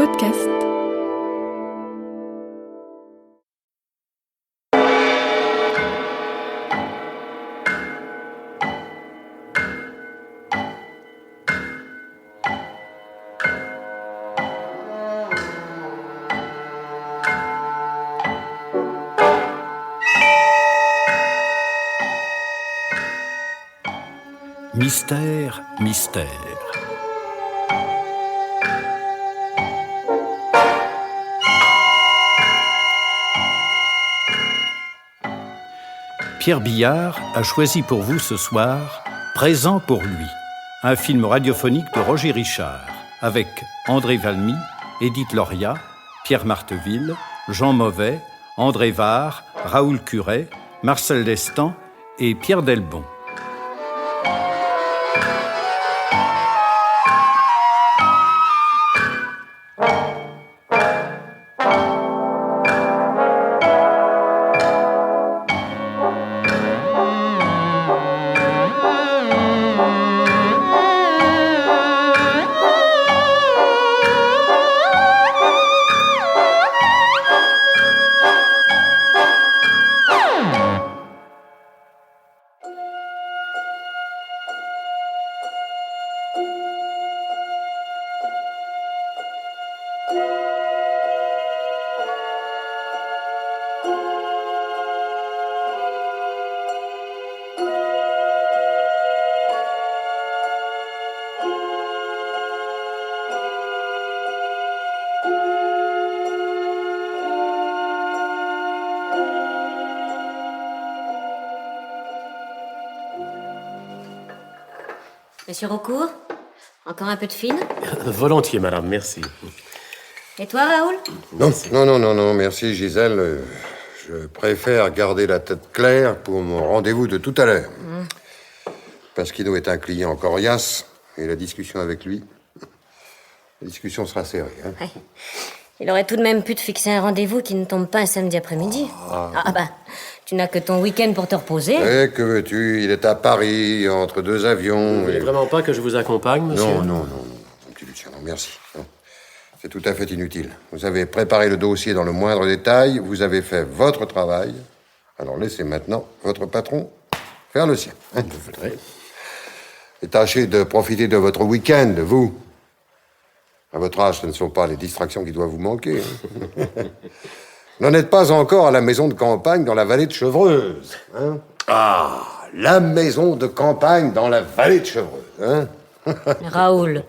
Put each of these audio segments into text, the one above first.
podcast. Mystère, mystère. Pierre Billard a choisi pour vous ce soir Présent pour lui, un film radiophonique de Roger Richard, avec André Valmy, Édith Loria, Pierre Marteville, Jean Mauvais, André Var, Raoul Curet, Marcel Lestan et Pierre Delbon. Monsieur Raucourt, encore un peu de fine? Volontiers, madame, merci. Et toi, Raoul? Non, merci, Gisèle. Je préfère garder la tête claire pour mon rendez-vous de tout à l'heure. Pasquino est un client coriace, et la discussion avec lui, la discussion sera serrée. Hein. Ouais. Il aurait tout de même pu te fixer un rendez-vous qui ne tombe pas un samedi après-midi. Tu n'as que ton week-end pour te reposer. Eh, que veux-tu? Il est à Paris, entre deux avions. Vous voulez vraiment pas que je vous accompagne, monsieur? Non, petit Lucien, non, merci. Non. C'est tout à fait inutile. Vous avez préparé le dossier dans le moindre détail, vous avez fait votre travail. Alors laissez maintenant votre patron faire le sien. Hein. Je voudrais. Et tâchez de profiter de votre week-end, vous. À votre âge, ce ne sont pas les distractions qui doivent vous manquer. Hein. N'en êtes pas encore à la maison de campagne dans la vallée de Chevreuse. Hein? Ah, la maison de campagne dans la vallée de Chevreuse. Hein? Raoul,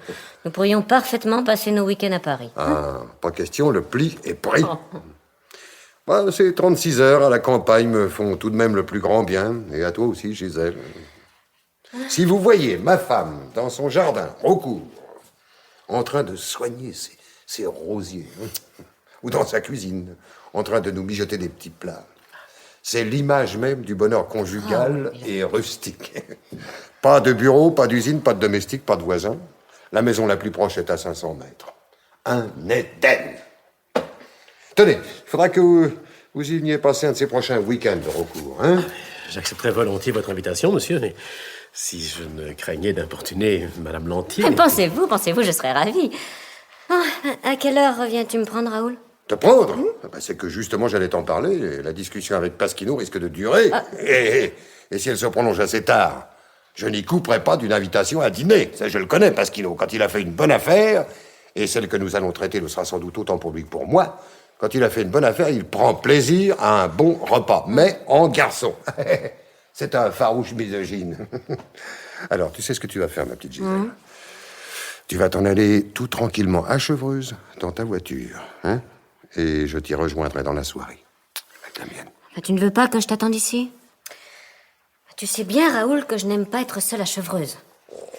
nous pourrions parfaitement passer nos week-ends à Paris. Pas question, le pli est pris. Ces 36 heures à la campagne me font tout de même le plus grand bien. Et à toi aussi, Gisèle. Si vous voyez ma femme dans son jardin, Raucourt, en train de soigner ses rosiers, ou dans sa cuisine, en train de nous mijoter des petits plats, c'est l'image même du bonheur conjugal et rustique. Pas de bureau, pas d'usine, pas de domestique, pas de voisin. La maison la plus proche est à 500 mètres. Un Éden. Tenez, il faudra que vous y veniez passer un de ces prochains week-ends de Raucourt. Hein? J'accepterai volontiers votre invitation, monsieur, mais si je ne craignais d'importuner Madame Lantier... Pensez-vous, je serais ravie. À quelle heure reviens-tu me prendre, Raoul? Te prendre? C'est que justement j'allais t'en parler. La discussion avec Pasquino risque de durer. Et si elle se prolonge assez tard, je n'y couperai pas d'une invitation à dîner. Ça, je le connais, Pasquino. Quand il a fait une bonne affaire, et celle que nous allons traiter le sera sans doute autant pour lui que pour moi, quand il a fait une bonne affaire, il prend plaisir à un bon repas, mais en garçon. C'est un farouche misogyne. Alors, tu sais ce que tu vas faire, ma petite Gisèle? Tu vas t'en aller tout tranquillement à Chevreuse, dans ta voiture, hein? Et je t'y rejoindrai dans la soirée, avec la mienne. Tu ne veux pas que je t'attende ici? Tu sais bien, Raoul, que je n'aime pas être seule à Chevreuse.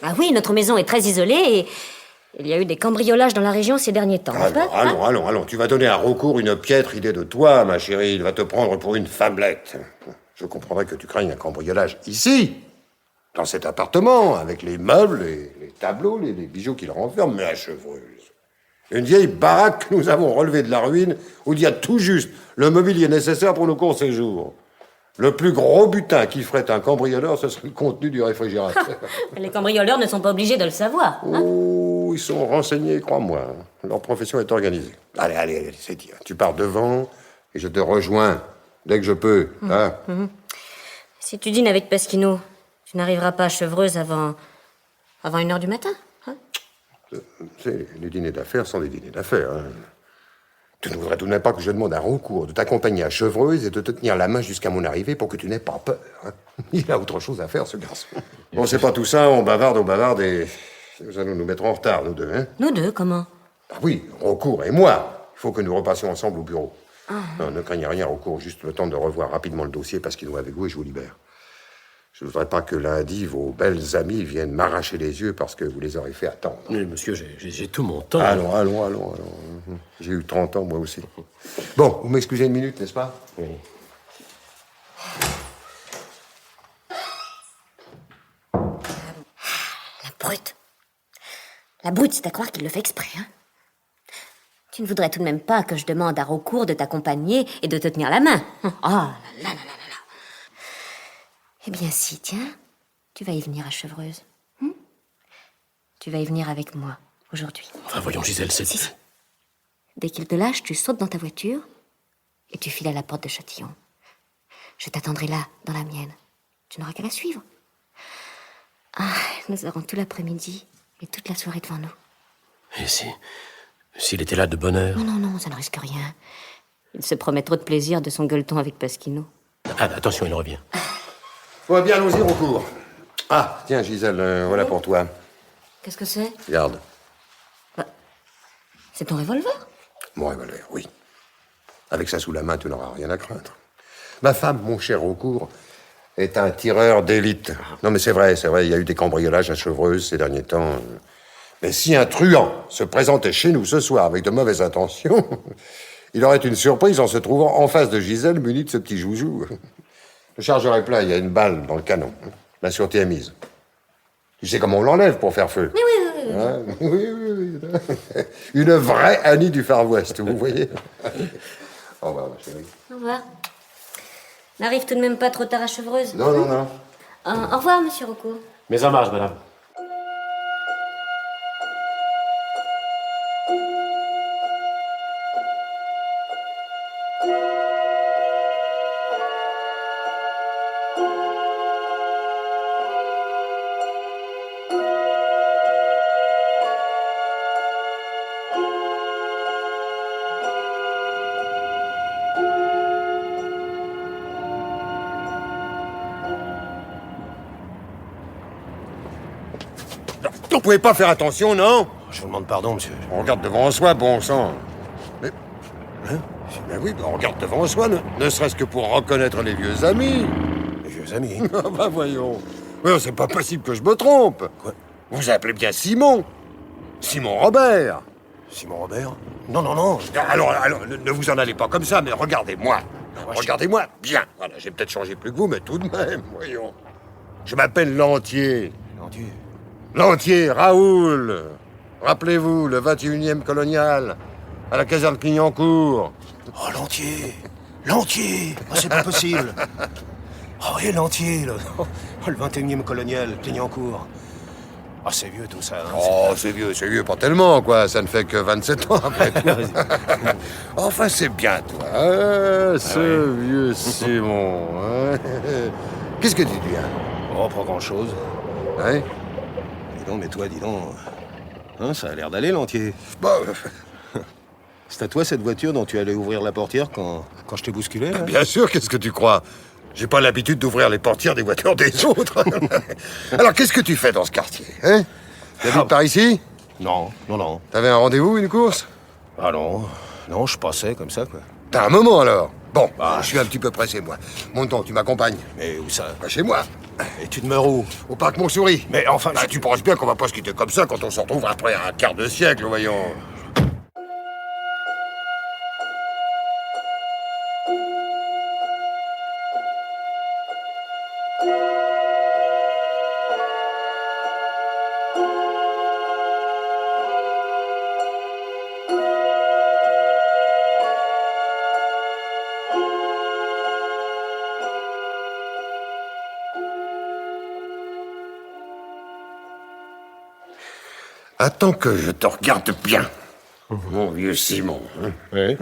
Ah oui, notre maison est très isolée et il y a eu des cambriolages dans la région ces derniers temps. Allons, tu vas donner à Raucourt une piètre idée de toi, ma chérie. Il va te prendre pour une femmelette. Je comprendrais que tu craignes un cambriolage ici, dans cet appartement, avec les meubles, les tableaux, les bijoux qui le renferment, mais à Chevreuse. Une vieille baraque que nous avons relevée de la ruine, où il y a tout juste le mobilier nécessaire pour nos courts séjours. Le plus gros butin qui ferait un cambrioleur, ce serait le contenu du réfrigérateur. Les cambrioleurs ne sont pas obligés de le savoir. Oh, ils sont renseignés, crois-moi. Leur profession est organisée. Allez, c'est dit. Tu pars devant et je te rejoins dès que je peux. Hein. Si tu dînes avec Pasquino, tu n'arriveras pas à Chevreuse avant 1h du matin. Hein? Les dîners d'affaires sont des dîners d'affaires. Hein. Tu ne voudrais tout de même pas que je demande un recours de t'accompagner à Chevreuse et de te tenir la main jusqu'à mon arrivée pour que tu n'aies pas peur. Hein. Il a autre chose à faire, ce garçon. Bon, c'est pas tout ça, on bavarde et nous allons nous mettre en retard, nous deux. Hein. Nous deux, comment? Ah oui, Recours et moi. Il faut que nous repassions ensemble au bureau. Non, ne craignez rien, Recours, juste le temps de revoir rapidement le dossier parce qu'il est avec vous et je vous libère. Je ne voudrais pas que lundi, vos belles amies viennent m'arracher les yeux parce que vous les aurez fait attendre. Mais monsieur, j'ai tout mon temps. Allons. J'ai eu 30 ans, moi aussi. Bon, vous m'excusez une minute, n'est-ce pas? Oui. La brute, c'est à croire qu'il le fait exprès, hein? Tu ne voudrais tout de même pas que je demande à Recours de t'accompagner et de te tenir la main? Oh là là. Eh bien si, tiens, tu vas y venir à Chevreuse. Tu vas y venir avec moi, aujourd'hui. Enfin, voyons, Gisèle, c'est... Si. Dès qu'il te lâche, tu sautes dans ta voiture et tu files à la porte de Châtillon. Je t'attendrai là, dans la mienne. Tu n'auras qu'à la suivre. Nous aurons tout l'après-midi et toute la soirée devant nous. Et s'il était là de bonne heure? Non, ça ne risque rien. Il se promet trop de plaisir de son gueuleton avec Pasquino. Ah, attention, il revient. Bon, bien, allons-y, Recours. Ah, tiens, Gisèle, voilà pour toi. Qu'est-ce que c'est? Garde. C'est ton revolver? Mon revolver, oui. Avec ça sous la main, tu n'auras rien à craindre. Ma femme, mon cher Recours, est un tireur d'élite. Non, mais c'est vrai, il y a eu des cambriolages à Chevreuse ces derniers temps. Mais si un truand se présentait chez nous ce soir avec de mauvaises intentions, il aurait une surprise en se trouvant en face de Gisèle muni de ce petit joujou. Le chargeur est plein, il y a une balle dans le canon. La sûreté est mise. Tu sais comment on l'enlève pour faire feu? Oui. Hein? Oui. Une vraie Annie du Far West, vous voyez? Au revoir, ma chérie. Au revoir. N'arrive tout de même pas trop tard à Chevreuse? Non. Au revoir, monsieur Recours. Mais en marche, madame. On pouvait pas faire attention, non? Je vous demande pardon, monsieur. On regarde devant soi, bon sang. Mais... Hein? Ben oui, on regarde devant soi, ne serait-ce que pour reconnaître les vieux amis. Les vieux amis. Ah bah voyons. Mais c'est pas possible que je me trompe. Quoi? Vous appelez bien Simon. Simon Robert. Simon Robert? Non. Alors, ne vous en allez pas comme ça, mais regardez-moi. Regardez-moi bien. Voilà, j'ai peut-être changé plus que vous, mais tout de même, voyons. Je m'appelle Lantier. Lantier, Raoul. Rappelez-vous, le 21e colonial, à la caserne Clignancourt. Oh, Lantier! Oh, c'est pas possible! Oh, oui, Lantier, là. Oh, le 21e colonial, Clignancourt. Ah, c'est vieux tout ça. Hein, Oh, c'est vieux, pas tellement, quoi. Ça ne fait que 27 ans après tout. Enfin, c'est bien, toi. Hein, ce vieux Simon. Hein. Qu'est-ce que tu dis, hein? Oh, pas grand-chose. Hein? Dis donc, mais toi, dis donc... Hein, ça a l'air d'aller, Lantier. Bah, C'est à toi, cette voiture dont tu allais ouvrir la portière quand je t'ai bousculé, là? bien sûr, qu'est-ce que tu crois? J'ai pas l'habitude d'ouvrir les portières des voitures des autres. Alors, qu'est-ce que tu fais dans ce quartier, hein? Tu habites par ici? Non. T'avais un rendez-vous, une course? Ah non, je passais comme ça, quoi. T'as un moment, alors? Bon, je suis un petit peu pressé, moi. Monte-toi, tu m'accompagnes. Mais où ça? Bah, chez moi, Et tu demeures où? au parc Montsouris. Mais enfin... Bah, tu penses bien qu'on va pas se quitter comme ça quand on se retrouve après un quart de siècle, voyons. Attends que je te regarde bien, mon vieux Simon. Oui.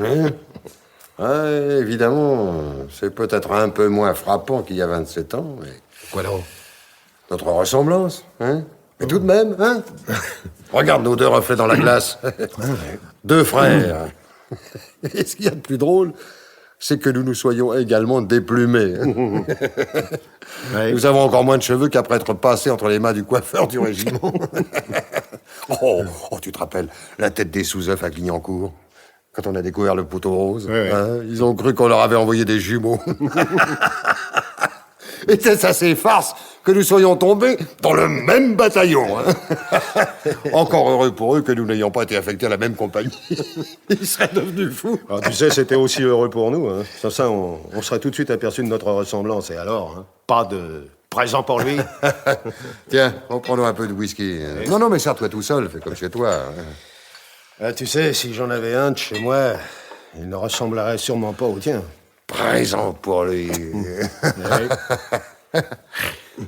Ouais, évidemment, c'est peut-être un peu moins frappant qu'il y a 27 ans, mais... Quoi donc? Notre ressemblance, hein? Mais tout de même, hein? Regarde nos deux reflets dans la glace. Deux frères. Et ce qu'il y a de plus drôle, c'est que nous nous soyons également déplumés. Ouais. Nous avons encore moins de cheveux qu'après être passés entre les mains du coiffeur du régiment. Oh, tu te rappelles la tête des sous-œufs à Clignancourt, quand on a découvert le poteau rose, Ouais. hein? Ils ont cru qu'on leur avait envoyé des jumeaux. Était-ce assez farce que nous soyons tombés dans le même bataillon, hein? Encore heureux pour eux que nous n'ayons pas été affectés à la même compagnie. Ils seraient devenus fous. Alors, tu sais, c'était aussi heureux pour nous. Hein. Sans ça, on serait tout de suite aperçu de notre ressemblance. Et alors, hein, pas de présent pour lui. Tiens, reprenons un peu de whisky. Non, mais sers-toi tout seul, fais comme chez toi. Hein. Ah, tu sais, si j'en avais un de chez moi, il ne ressemblerait sûrement pas au tien. Présent pour lui.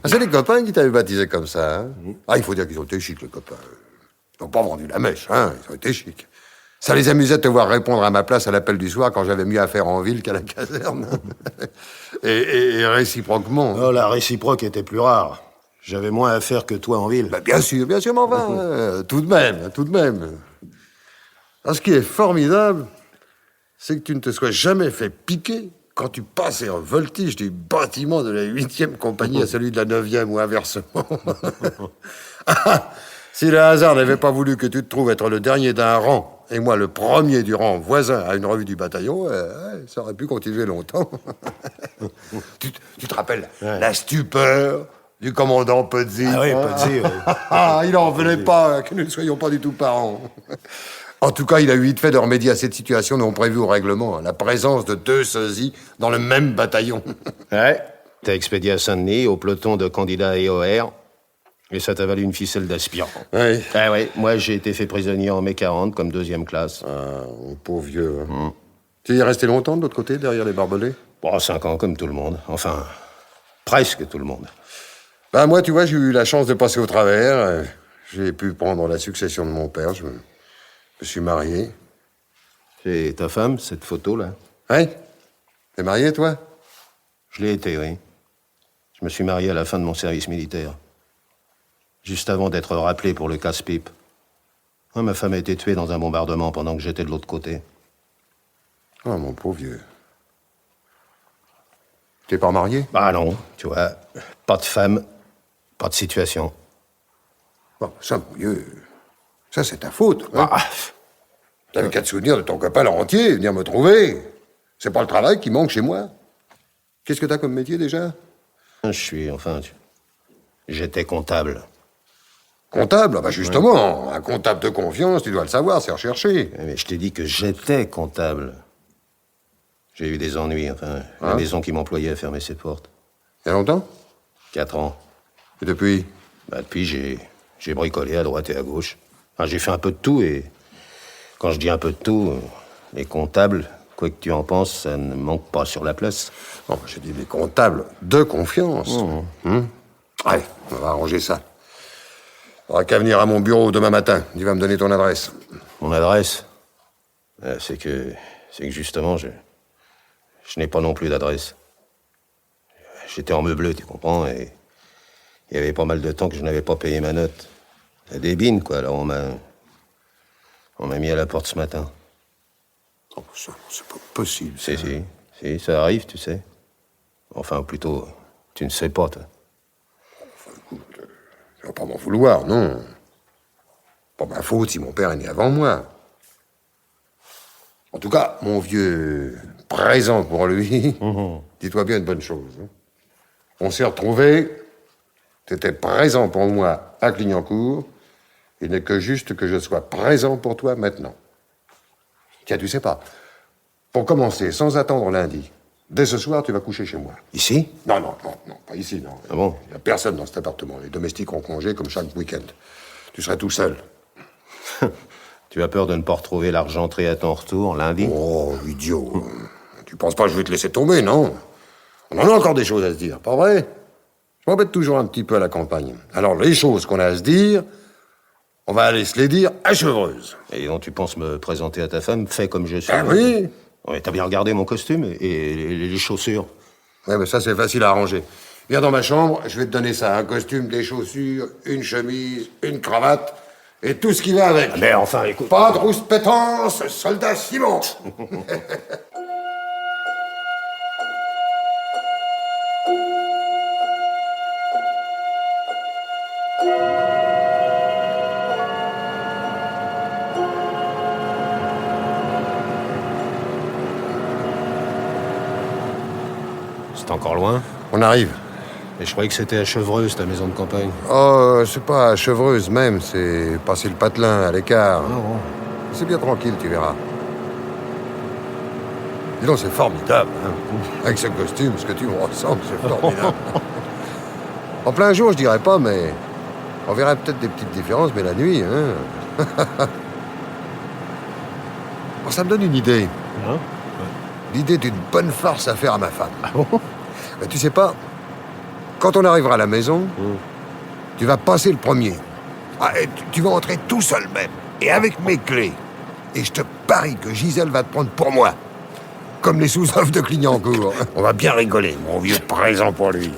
C'est les copains qui t'avaient baptisé comme ça, hein? Ah, il faut dire qu'ils ont été chics, les copains. Ils n'ont pas vendu la mèche, hein? Ils ont été chics. Ça les amusait de te voir répondre à ma place à l'appel du soir quand j'avais mieux à faire en ville qu'à la caserne. et réciproquement. Oh, la réciproque était plus rare. J'avais moins à faire que toi en ville. Bah, bien sûr, mais enfin, tout de même. Alors, ce qui est formidable, c'est que tu ne te sois jamais fait piquer quand tu passais en voltige du bâtiment de la 8e compagnie à celui de la 9e ou inversement. Si le hasard n'avait pas voulu que tu te trouves être le dernier d'un rang et moi le premier du rang voisin à une revue du bataillon, ça aurait pu continuer longtemps. tu te rappelles la stupeur du commandant Pozzi? Ah oui, Pozzi, oui. Il n'en venait pas que nous ne soyons pas du tout parents. En tout cas, il a eu vite fait de remédier à cette situation non prévue au règlement, la présence de deux sosies dans le même bataillon. Ouais. T'as expédié à Saint-Denis au peloton de candidats EOR, et ça t'a valu une ficelle d'aspirant. Oui. Ah ouais, moi j'ai été fait prisonnier en mai 40 comme 2e classe. Ah, pauvre vieux. Tu y es resté longtemps de l'autre côté, derrière les barbelés? Bon, 5 ans comme tout le monde. Enfin, presque tout le monde. Ben, moi, tu vois, j'ai eu la chance de passer au travers. J'ai pu prendre la succession de mon père. Je me suis marié. C'est ta femme, cette photo-là? Hein? T'es marié, toi? Je l'ai été, oui. Je me suis marié à la fin de mon service militaire. Juste avant d'être rappelé pour le casse-pipe. Ah, ma femme a été tuée dans un bombardement pendant que j'étais de l'autre côté. Oh, mon pauvre vieux. T'es pas marié? Bah non, tu vois, pas de femme, pas de situation. Bon, ça, mon vieux, ça, c'est ta faute. Hein? T'avais qu'à te souvenir de ton copain Laurentier, venir me trouver. C'est pas le travail qui manque chez moi. Qu'est-ce que t'as comme métier, déjà? J'étais comptable. Comptable? Ah bah justement, un comptable de confiance, tu dois le savoir, c'est recherché. Mais je t'ai dit que j'étais comptable. J'ai eu des ennuis, la maison qui m'employait a fermé ses portes. Il y a longtemps? 4 ans. Et depuis? Depuis, j'ai bricolé à droite et à gauche. J'ai fait un peu de tout, et quand je dis un peu de tout, les comptables, quoi que tu en penses, ça ne manque pas sur la place. Bon, j'ai dit des comptables de confiance. Allez, on va arranger ça. T'auras qu'à venir à mon bureau demain matin. Tu vas me donner ton adresse. Mon adresse? C'est que justement, je n'ai pas non plus d'adresse. J'étais en meubleux, tu comprends, et il y avait pas mal de temps que je n'avais pas payé ma note. La débine, quoi. Alors on m'a mis à la porte ce matin. Oh, ça, c'est pas possible. Si, ça arrive, tu sais. Enfin, ou plutôt, tu ne sais pas, toi. Enfin, écoute, tu vas pas m'en vouloir, non. Pas ma faute si mon père est né avant moi. En tout cas, mon vieux, présent pour lui, dis-toi bien une bonne chose. Hein. On s'est retrouvés, t'étais présent pour moi à Clignancourt, il n'est que juste que je sois présent pour toi maintenant. Tiens, tu sais pas, pour commencer, sans attendre lundi, dès ce soir, tu vas coucher chez moi. Ici? Non, pas ici, non. Ah bon? Il n'y a personne dans cet appartement. Les domestiques ont congé comme chaque week-end. Tu serais tout seul. Tu as peur de ne pas retrouver l'argenterie à ton retour, lundi? Oh, idiot. Tu penses pas que je vais te laisser tomber, non? On en a encore des choses à se dire, pas vrai? Je m'embête toujours un petit peu à la campagne. Alors, les choses qu'on a à se dire, On va aller se les dire à Chevreuse. Et donc, tu penses me présenter à ta femme, fait comme je suis? Ah oui? Ouais, t'as bien regardé mon costume et les chaussures. Ouais, mais ça, c'est facile à arranger. Viens dans ma chambre, je vais te donner ça. Un costume, des chaussures, une chemise, une cravate, et tout ce qui va avec. Mais enfin, écoute... Pas de rousse-pétance, soldat Simon. C'est encore loin? On arrive. Et je croyais que c'était à Chevreuse, ta maison de campagne. Oh, c'est pas à Chevreuse même, c'est passer le patelin à l'écart. C'est bien tranquille, tu verras. Dis donc, c'est formidable, hein. Avec ce costume, ce que tu me ressembles, c'est formidable. En plein jour, je dirais pas, mais on verrait peut-être des petites différences, mais la nuit, hein. Bon, ça me donne une idée. Hein? L'idée d'une bonne farce à faire à ma femme. Ah bon? Ben, tu sais pas, quand on arrivera à la maison, tu vas passer le premier. Ah, et tu vas entrer tout seul même, et avec mes clés. Et je te parie que Gisèle va te prendre pour moi. Comme les sous-offres de Clignancourt. On va bien rigoler, mon vieux présent pour lui.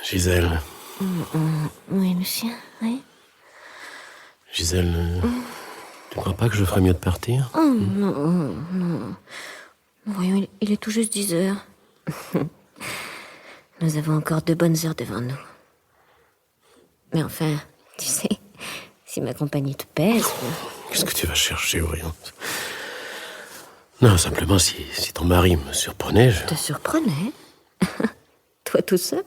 Gisèle. Oui, Lucien, oui. Gisèle, tu crois pas que je ferais mieux de partir? Oh, non. Voyons, il est tout juste 10 heures. Nous avons encore 2 bonnes heures devant nous. Mais enfin, tu sais, si ma compagnie te pèse... Qu'est-ce que tu vas chercher, voyons? Non, simplement, si ton mari me surprenait, Te surprenais? Toi tout seul?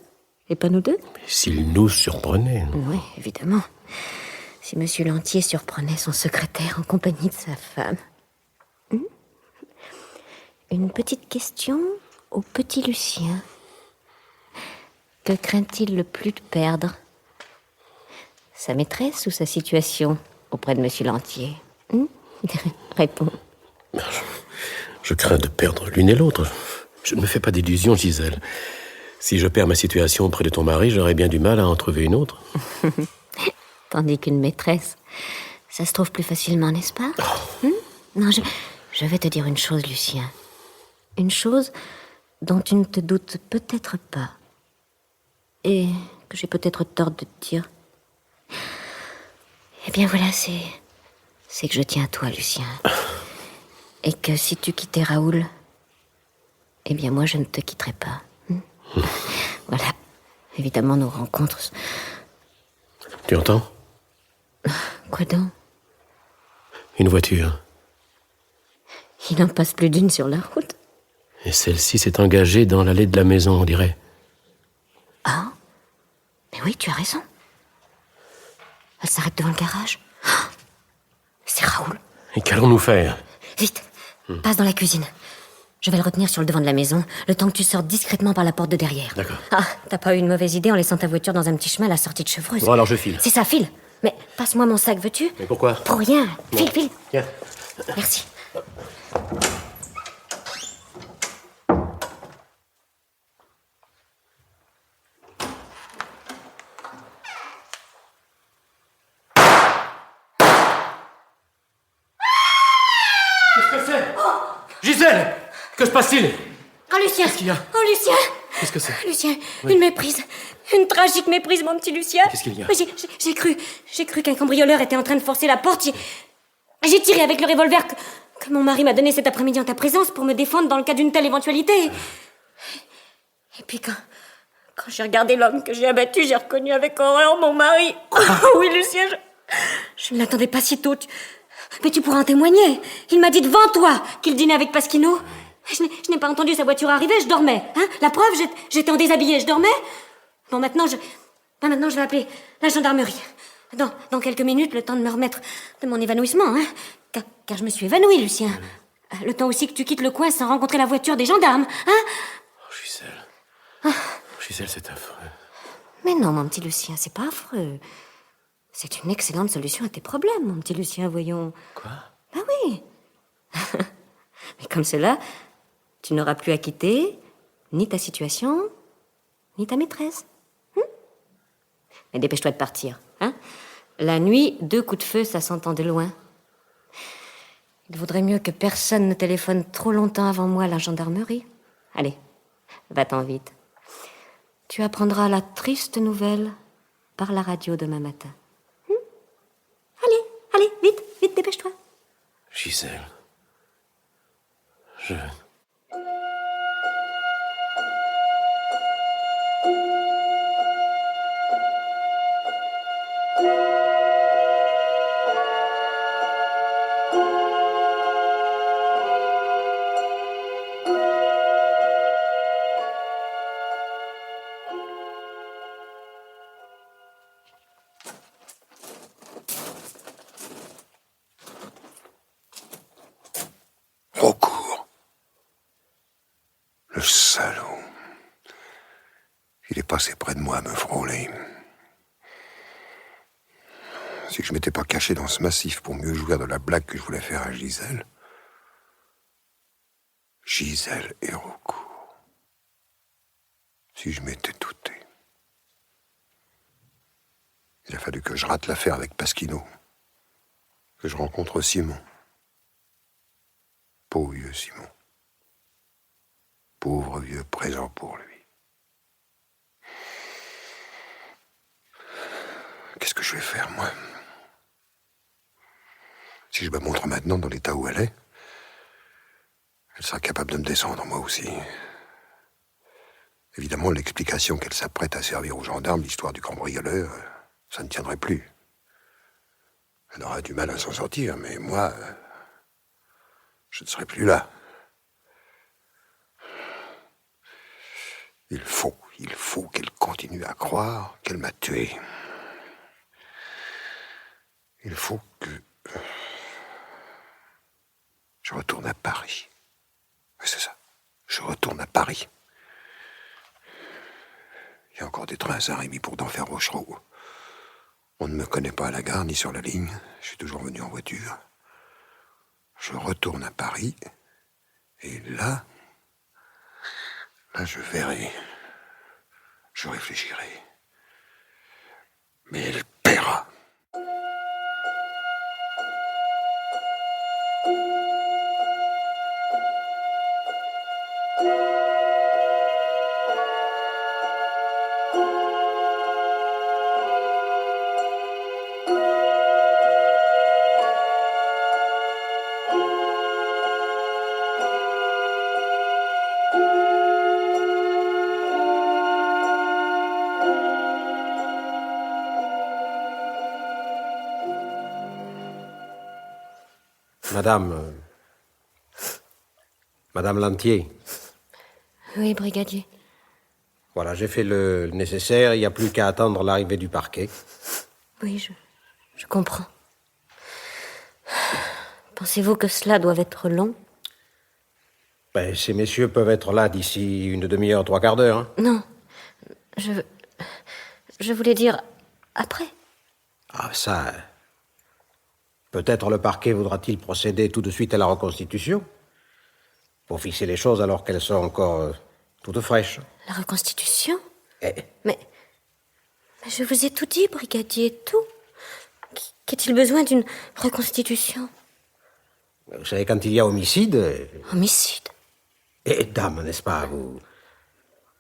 Et pas nous deux? Mais s'il nous surprenait... Oui, évidemment. Si Monsieur Lantier surprenait son secrétaire en compagnie de sa femme. Une petite question au petit Lucien. Que craint-il le plus de perdre? Sa maîtresse ou sa situation auprès de Monsieur Lantier? Réponds. Je crains de perdre l'une et l'autre. Je ne me fais pas d'illusions, Gisèle. Si je perds ma situation auprès de ton mari, j'aurais bien du mal à en trouver une autre. Tandis qu'une maîtresse, ça se trouve plus facilement, n'est-ce pas? Non, je vais te dire une chose, Lucien. Une chose dont tu ne te doutes peut-être pas. Et que j'ai peut-être tort de te dire. Eh bien voilà, c'est que je tiens à toi, Lucien. Et que si tu quittais Raoul, eh bien moi je ne te quitterai pas. Voilà. Évidemment, nos rencontres... Tu entends? Quoi donc? Une voiture. Il n'en passe plus d'une sur la route. Et celle-ci s'est engagée dans l'allée de la maison, on dirait. Ah? Mais oui, tu as raison. Elle s'arrête devant le garage. Ah, c'est Raoul. Et qu'allons-nous faire? Vite, passe dans la cuisine. Je vais le retenir sur le devant de la maison, le temps que tu sortes discrètement par la porte de derrière. D'accord. Ah, t'as pas eu une mauvaise idée en laissant ta voiture dans un petit chemin à la sortie de Chevreuse. Bon, alors je file. C'est ça, file. Mais passe-moi mon sac, veux-tu? Mais pourquoi? Pour rien. File. Tiens. Merci. Qu'est-ce que c'est? Gisèle! Que se passe-t-il? Oh, Lucien! Qu'est-ce qu'il y a? Oh, Lucien! Qu'est-ce que c'est? Lucien, une méprise. Une tragique méprise, mon petit Lucien. Qu'est-ce qu'il y a? J'ai cru qu'un cambrioleur était en train de forcer la porte. J'ai tiré avec le revolver que mon mari m'a donné cet après-midi en ta présence pour me défendre dans le cas d'une telle éventualité. Et puis quand j'ai regardé l'homme que j'ai abattu, j'ai reconnu avec horreur mon mari. Oh, oui, Lucien, je ne l'attendais pas si tôt. Mais tu pourras en témoigner. Il m'a dit devant toi qu'il dînait avec Pasquino. Je n'ai pas entendu sa voiture arriver, je dormais. Hein? La preuve, j'étais en déshabillé, je dormais. Bon, maintenant je vais appeler la gendarmerie. Dans quelques minutes, le temps de me remettre de mon évanouissement, hein. Car je me suis évanouie, Lucien. Le temps aussi que tu quittes le coin sans rencontrer la voiture des gendarmes, hein. Gisèle. Gisèle, c'est affreux. Mais non, mon petit Lucien, c'est pas affreux. C'est une excellente solution à tes problèmes, mon petit Lucien, voyons. Quoi? Ah oui. Mais comme cela, tu n'auras plus à quitter ni ta situation, ni ta maîtresse. Mais dépêche-toi de partir, hein. La nuit, 2 coups de feu, ça s'entend de loin. Il vaudrait mieux que personne ne téléphone trop longtemps avant moi à la gendarmerie. Allez, va-t'en vite. Tu apprendras la triste nouvelle par la radio demain matin. Allez, vite, dépêche-toi. Gisèle. Je... Recours. Le salaud. Il est passé près de moi à me frôler. Si je m'étais pas caché dans ce massif pour mieux jouir de la blague que je voulais faire à Gisèle. Gisèle et Recours. Si je m'étais douté. Il a fallu que je rate l'affaire avec Pasquino. Que je rencontre Simon. Pauvre vieux Simon. Pauvre vieux présent pour lui. Qu'est-ce que je vais faire, moi? Si je me montre maintenant dans l'état où elle sera capable de me descendre, moi aussi. Évidemment, l'explication qu'elle s'apprête à servir aux gendarmes, l'histoire du cambrioleur, ça ne tiendrait plus. Elle aura du mal à s'en sortir, mais moi... je ne serai plus là. Il faut qu'elle continue à croire qu'elle m'a tué. Il faut que je retourne à Paris. Oui, c'est ça. Je retourne à Paris. Il y a encore des trains à Saint-Rémy pour d'Enfer-Rochereau. On ne me connaît pas à la gare ni sur la ligne. Je suis toujours venu en voiture. Je retourne à Paris, et là, je verrai, je réfléchirai. Mais elle paiera. Madame Lantier. Oui, brigadier. Voilà, j'ai fait le nécessaire, il n'y a plus qu'à attendre l'arrivée du parquet. Oui, je comprends. Pensez-vous que cela doive être long? Ben, ces messieurs peuvent être là d'ici une demi-heure, 3/4 d'heure. Hein. Non, je voulais dire après. Ah, ça... Peut-être le parquet voudra-t-il procéder tout de suite à la reconstitution pour fixer les choses alors qu'elles sont encore toutes fraîches. La reconstitution? Eh. Mais je vous ai tout dit, brigadier, tout. Qu'est-il besoin d'une reconstitution? Vous savez, quand il y a homicide... Homicide? Eh, dame, n'est-ce pas, vous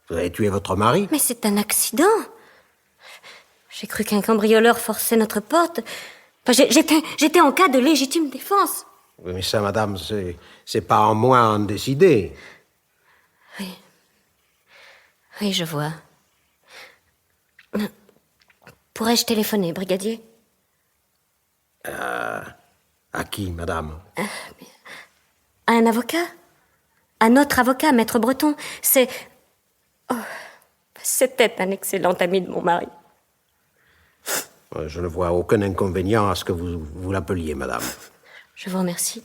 avez tué votre mari? Mais c'est un accident. J'ai cru qu'un cambrioleur forçait notre porte. Enfin, j'étais en cas de légitime défense. Oui, mais ça, madame, c'est pas en moi à en décider. Oui, je vois. Pourrais-je téléphoner, brigadier? À qui, madame? À un avocat? À notre avocat, maître Breton. C'était un excellent ami de mon mari. Je ne vois aucun inconvénient à ce que vous l'appeliez, madame. Je vous remercie.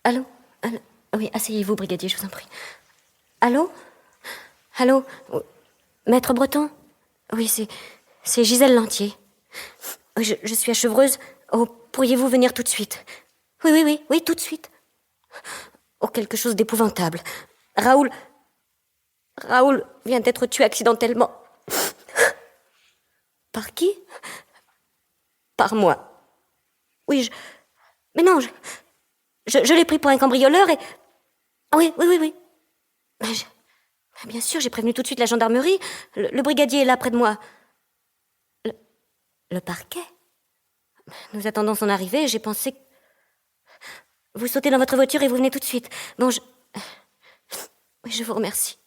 Allô? Allô? Oui, asseyez-vous, brigadier, je vous en prie. Allô? Allô? Maître Breton? Oui, c'est Gisèle Lantier. Je suis à Chevreuse. Oh, pourriez-vous venir tout de suite? Oui, tout de suite. Oh, quelque chose d'épouvantable. Raoul vient d'être tué accidentellement. Par qui? Par moi. Oui, mais non, je l'ai pris pour un cambrioleur et... Oui. Bien sûr, j'ai prévenu tout de suite la gendarmerie. Le brigadier est là près de moi. Le parquet? Nous attendons son arrivée et j'ai pensé... Vous sautez dans votre voiture et vous venez tout de suite. Bon, Oui, je vous remercie.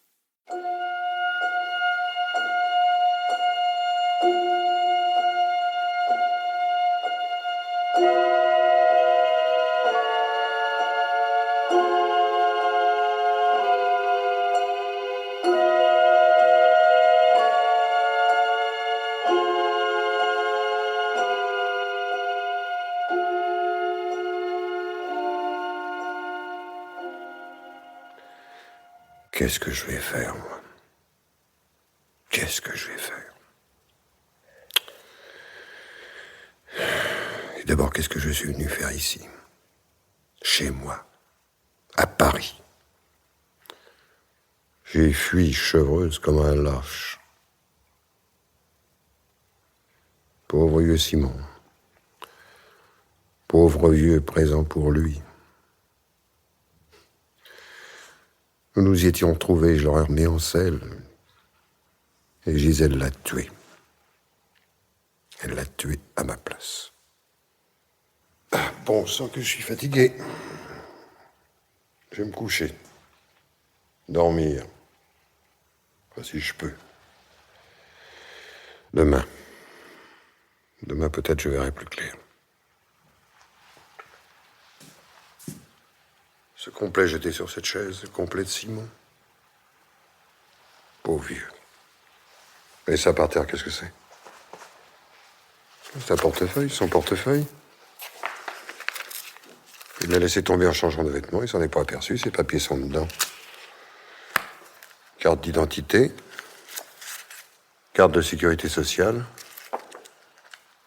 Qu'est-ce que je vais faire, moi? Qu'est-ce que je vais faire? Et d'abord, qu'est-ce que je suis venu faire ici? Chez moi, à Paris. J'ai fui Chevreuse comme un lâche. Pauvre vieux Simon. Pauvre vieux présent pour lui. Nous nous y étions trouvés, je l'aurais remis en selle. Et Gisèle l'a tué. Elle l'a tué à ma place. Ah, bon sang que je suis fatigué. Je vais me coucher. Dormir. Enfin, si je peux. Demain. Demain, peut-être, je verrai plus clair. Ce complet jeté sur cette chaise, le complet de Simon. Pauvre vieux. Et ça par terre, qu'est-ce que c'est? C'est un portefeuille, son portefeuille. Il l'a laissé tomber en changeant de vêtements, il s'en est pas aperçu, ses papiers sont dedans. Carte d'identité, carte de sécurité sociale.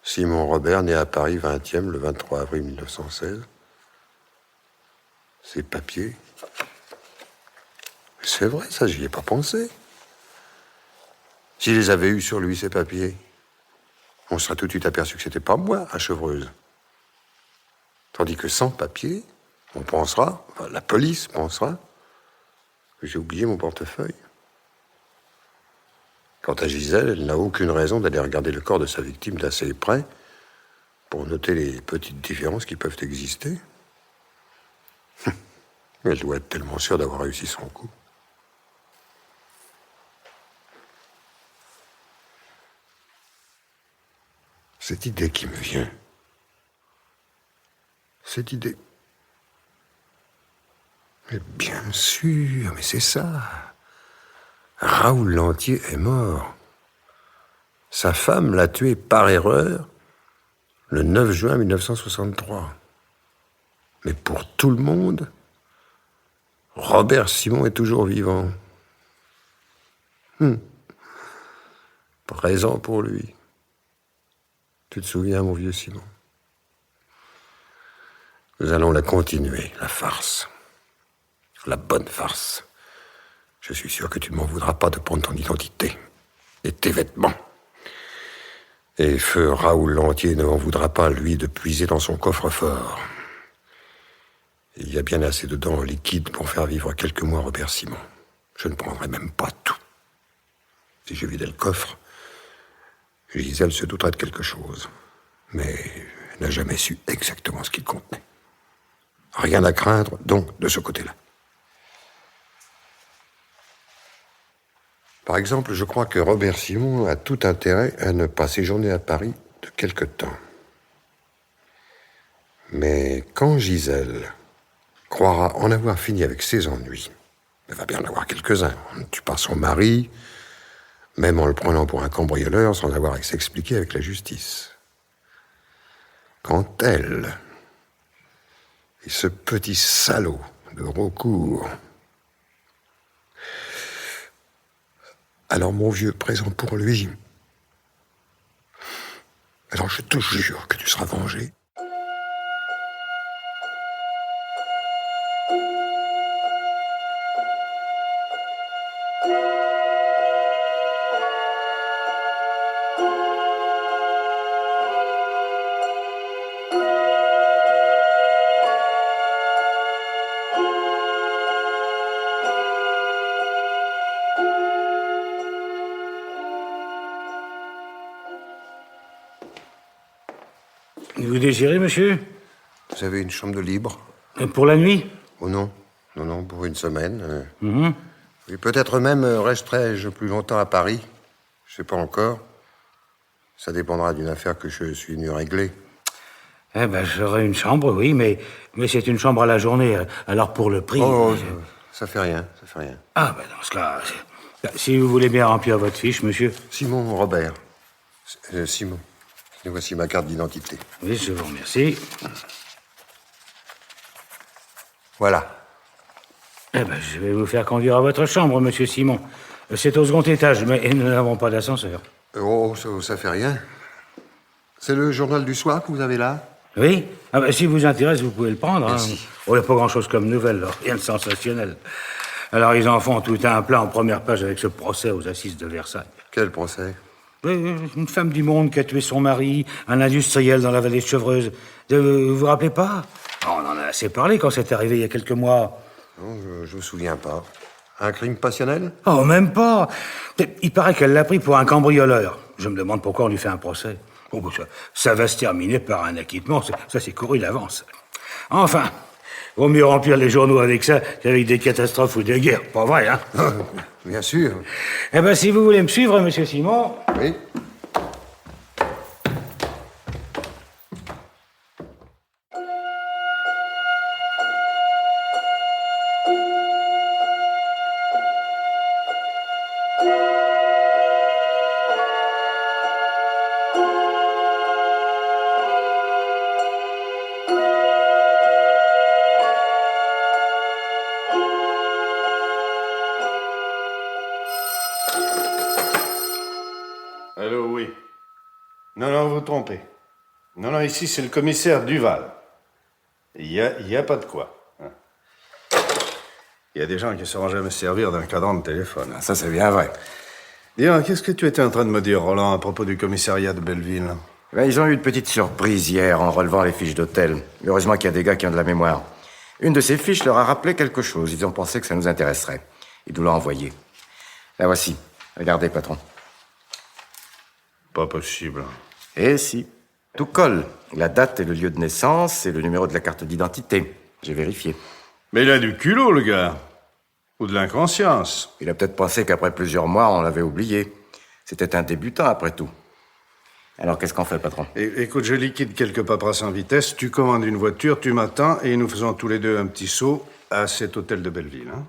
Simon Robert, né à Paris, 20e, le 23 avril 1916. Ses papiers. C'est vrai, ça, j'y ai pas pensé. S'il les avait eus sur lui, ces papiers, on serait tout de suite aperçu que c'était pas moi, à Chevreuse. Tandis que sans papiers, on pensera, enfin, la police pensera, que j'ai oublié mon portefeuille. Quant à Gisèle, elle n'a aucune raison d'aller regarder le corps de sa victime d'assez près pour noter les petites différences qui peuvent exister. Elle doit être tellement sûre d'avoir réussi son coup. Cette idée qui me vient, cette idée. Mais bien sûr, mais c'est ça. Raoul Lantier est mort. Sa femme l'a tué par erreur le 9 juin 1963. Mais pour tout le monde, Robert Simon est toujours vivant. Présent pour lui. Tu te souviens, mon vieux Simon? Nous allons la continuer, la farce. La bonne farce. Je suis sûr que tu ne m'en voudras pas de prendre ton identité et tes vêtements. Et feu Raoul Lantier ne m'en voudra pas, lui, de puiser dans son coffre-fort. Il y a bien assez dedans en liquide pour faire vivre quelques mois Robert Simon. Je ne prendrai même pas tout. Si je vidais le coffre, Gisèle se douterait de quelque chose. Mais elle n'a jamais su exactement ce qu'il contenait. Rien à craindre, donc, de ce côté-là. Par exemple, je crois que Robert Simon a tout intérêt à ne pas séjourner à Paris de quelque temps. Mais quand Gisèle croira en avoir fini avec ses ennuis, elle va bien en avoir quelques-uns. On ne tue pas son mari, même en le prenant pour un cambrioleur, sans avoir à s'expliquer avec la justice. Quand elle et ce petit salaud de Raucourt... Alors, mon vieux, présent pour lui. Alors, je te jure que tu seras vengé. Vous désirez, monsieur? Vous avez une chambre de libre? Pour la nuit? Oh non, non, pour une semaine. Et peut-être même resterai-je plus longtemps à Paris. Je sais pas encore. Ça dépendra d'une affaire que je suis venu régler. Eh ben, j'aurai une chambre, oui, mais c'est une chambre à la journée. Alors, pour le prix... Oh, ça fait rien, ça fait rien. Ah, ben, dans ce cas... Si vous voulez bien remplir votre fiche, monsieur. Simon Robert. Simon. Et voici ma carte d'identité. Oui, je vous remercie. Voilà. Eh ben, je vais vous faire conduire à votre chambre, monsieur Simon. C'est au second étage, mais nous n'avons pas d'ascenseur. Oh, ça fait rien. C'est le journal du soir que vous avez là? Oui? Ah ben, si vous intéresse, vous pouvez le prendre. Merci. Hein. Oh, il n'y a pas grand-chose comme nouvelle, là. Rien de sensationnel. Alors, ils en font tout un plat en première page avec ce procès aux assises de Versailles. Quel procès? Oui, une femme du monde qui a tué son mari, un industriel dans la vallée de Chevreuse. Vous vous rappelez pas? On en a assez parlé quand c'est arrivé il y a quelques mois. Non, je me souviens pas. Un crime passionnel? Oh, même pas. Il paraît qu'elle l'a pris pour un cambrioleur. Je me demande pourquoi on lui fait un procès. Oh, ça va se terminer par un acquittement. Ça c'est couru d'avance. Enfin, vaut mieux remplir les journaux avec ça qu'avec des catastrophes ou des guerres. Pas vrai, hein? Bien sûr. Eh ben, si vous voulez me suivre, monsieur Simon... Oui. Allô, oui. Non, vous trompez. Non, ici, c'est le commissaire Duval. Il y a pas de quoi. Il y a des gens qui ne sauront jamais se servir d'un cadran de téléphone. Ça, c'est bien vrai. Dis, qu'est-ce que tu étais en train de me dire, Roland, à propos du commissariat de Belleville? Ils ont eu une petite surprise hier en relevant les fiches d'hôtel. Heureusement qu'il y a des gars qui ont de la mémoire. Une de ces fiches leur a rappelé quelque chose. Ils ont pensé que ça nous intéresserait. Ils nous l'ont envoyé. La voici. Regardez, patron. Pas possible. Eh si. Tout colle. La date et le lieu de naissance et le numéro de la carte d'identité. J'ai vérifié. Mais il a du culot, le gars. Ou de l'inconscience. Il a peut-être pensé qu'après plusieurs mois, on l'avait oublié. C'était un débutant, après tout. Alors, qu'est-ce qu'on fait, patron? Écoute, je liquide quelques paperasses en vitesse, tu commandes une voiture, tu m'attends, et nous faisons tous les deux un petit saut à cet hôtel de Belleville. Hein?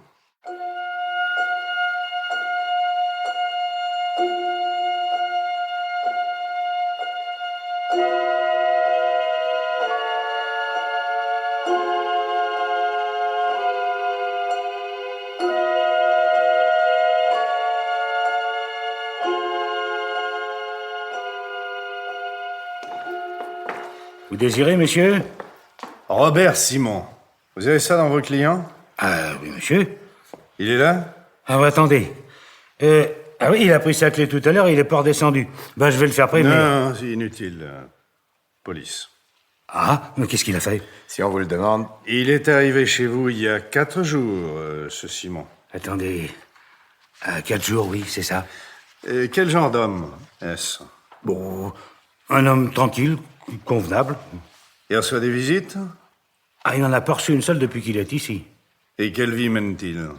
Vous désirez, monsieur? Robert Simon. Vous avez ça dans vos clients? Ah, oui, monsieur. Il est là? Ah, attendez. Ah oui, il a pris sa clé tout à l'heure et il est pas redescendu. Ben, je vais le faire prévenir. Non, c'est inutile. Police. Ah, mais qu'est-ce qu'il a fait? Si on vous le demande. Il est arrivé chez vous il y a 4 jours, ce Simon. Attendez. 4 jours, oui, c'est ça. Quel genre d'homme est-ce? Bon, un homme tranquille, convenable. Il reçoit des visites? Ah, il n'en a pas reçu une seule depuis qu'il est ici. Et quelle vie mène-t-il?